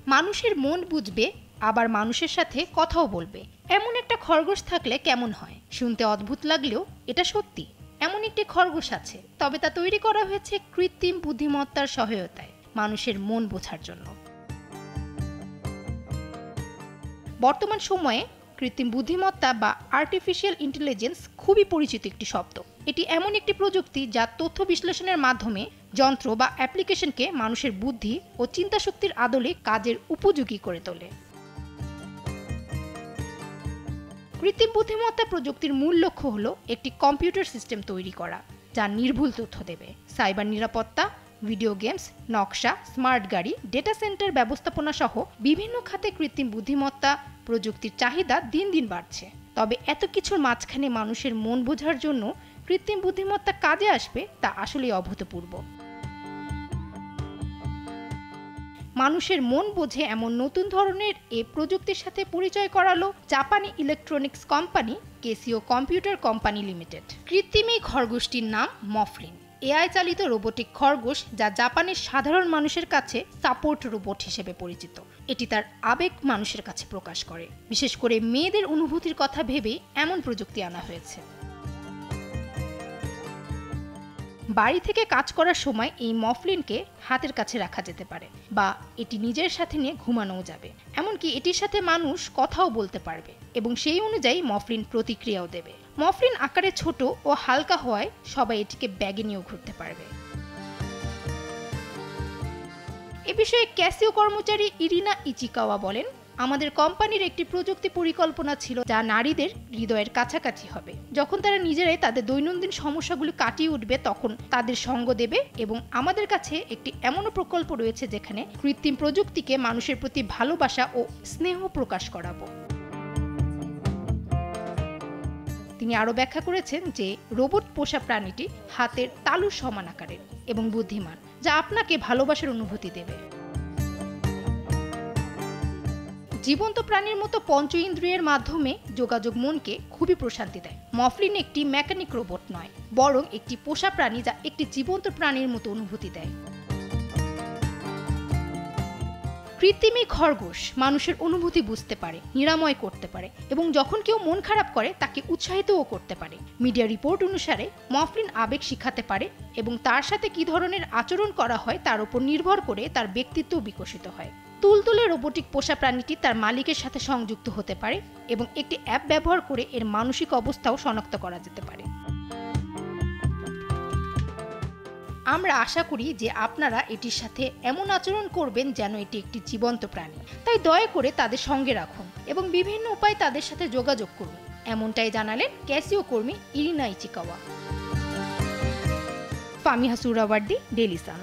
মানুষের মন বুঝবে, আবার মানুষের সাথে কথাও বলবে। এমন একটা খরগোশ থাকলে কেমন হয়? শুনতে অদ্ভুত লাগলেও এটা সত্যি। এমন একটি খরগোশ আছে, তবে তা তৈরি করা হয়েছে কৃত্রিম বুদ্ধিমত্তার সহায়তায়, মানুষের মন বোঝার জন্য। বর্তমান সময়ে কৃত্রিম বুদ্ধিমত্তা বা আর্টিফিশিয়াল ইন্টেলিজেন্স খুবই পরিচিত একটি শব্দ। এটি এমন একটি প্রযুক্তি যা তথ্য বিশ্লেষণের মাধ্যমে যন্ত্র বা অ্যাপ্লিকেশনকে মানুষের বুদ্ধি ও চিন্তাশক্তির আদলে কাজের উপযোগী করে তোলে। কৃত্রিম বুদ্ধিমত্তা প্রযুক্তির মূল লক্ষ্য হল একটি কম্পিউটার সিস্টেম তৈরি করা যা নির্ভুল তথ্য দেবে। সাইবার নিরাপত্তা, ভিডিও গেমস, নকশা, স্মার্ট গাড়ি, ডেটা সেন্টার ব্যবস্থাপনা সহ বিভিন্ন খাতে কৃত্রিম বুদ্ধিমত্তা প্রযুক্তির চাহিদা দিন দিন বাড়ছে। তবে এত কিছুর মাঝখানে মানুষের মন বোঝার জন্য কৃত্রিম বুদ্ধিমত্তা কাজে আসবে তা আসলেই অভূতপূর্ব। মানুষের মন বোঝে এমন নতুন ধরনের এই প্রযুক্তির সাথে পরিচয় করালো জাপানি electronics company Casio computer company limited. কৃত্রিম এই খরগোশটির নাম মফলিন। এআই চালিত রোবোটিক খরগোশ যা জাপানের সাধারণ মানুষের কাছে সাপোর্ট রোবট হিসেবে পরিচিত। এটি তার আবেগ মানুষের কাছে প্রকাশ করে। বিশেষ করে মেয়েদের অনুভূতির কথা ভেবেই এমন প্রযুক্তি আনা হয়েছে। বাড়ি থেকে কাজ করার সময় এই মফলিনকে হাতের কাছে রাখা যেতে পারে, বা এটি নিজের সাথে নিয়ে ঘুমানোও যাবে। এমনকি এটির সাথে মানুষ কথাও বলতে পারবে এবং সেই অনুযায়ী মফলিন প্রতিক্রিয়াও দেবে। মফলিন আকারে ছোট ও হালকা হওয়ায় সবাই এটিকে ব্যাগে নিয়েও ঘুরতে পারবে। এ বিষয়ে ক্যাসিও কর্মচারী ইরিনা ইচিকাওয়া বলেন, আমাদের কোম্পানির একটি প্রযুক্তি পরিকল্পনা ছিল যা নারীদের হৃদয়ের কাছাকাছি হবে। যখন তারা নিজেরাই তাদের দৈনন্দিন সমস্যাগুলি কাটিয়ে উঠবে তখন তাদের সঙ্গ দেবে, এবং আমাদের কাছে একটি এমনও প্রকল্প রয়েছে যেখানে কৃত্রিম প্রযুক্তিকে মানুষের প্রতি ভালোবাসা ও স্নেহ প্রকাশ করাবো। তিনি আরও ব্যাখ্যা করেছেন যে রোবট পোষা প্রাণীটি হাতের তালুর সমান আকারের এবং বুদ্ধিমান, যা আপনাকে ভালোবাসার অনুভূতি দেবে। জীবন্ত প্রাণীর মতো পঞ্চ ইন্দ্রিয়ের মাধ্যমে যোগাযোগ মনকে খুবই প্রশান্তি দেয়। মফলিন একটি মেকানিক রোবট নয়, বরং একটি পোষা প্রাণী যা একটি জীবন্ত প্রাণীর মতো অনুভূতি দেয়। কৃত্রিম খরগোশ মানুষের অনুভূতি বুঝতে পারে, নিরাময় করতে পারে এবং যখন কেউ মন খারাপ করে তাকে উৎসাহিতও করতে পারে। মিডিয়া রিপোর্ট অনুসারে মফলিন আবেগ শিখাতে পারে এবং তার সাথে কী ধরনের আচরণ করা হয় তার উপর নির্ভর করে তার ব্যক্তিত্ব বিকশিত হয়। তুলতুলে রোবোটিক পোষা প্রাণীটি তার মালিকের সাথে সংযুক্ত হতে পারে এবং একটি অ্যাপ ব্যবহার করে এর মানসিক অবস্থাও শনাক্ত করা যেতে পারে। আমরা আশা করি যে আপনারা এটির সাথে এমন আচরণ করবেন যেন এটি একটি জীবন্ত প্রাণী। তাই দয়া করে তাদের সঙ্গে রাখুন এবং বিভিন্ন উপায়ে তাদের সাথে যোগাযোগ করুন। এমনটাই জানালেন ক্যাসিও কর্মী ইরিনা ইচিকাওয়া। ফামিহা সুহরাওয়ার্দী, Daily Sun.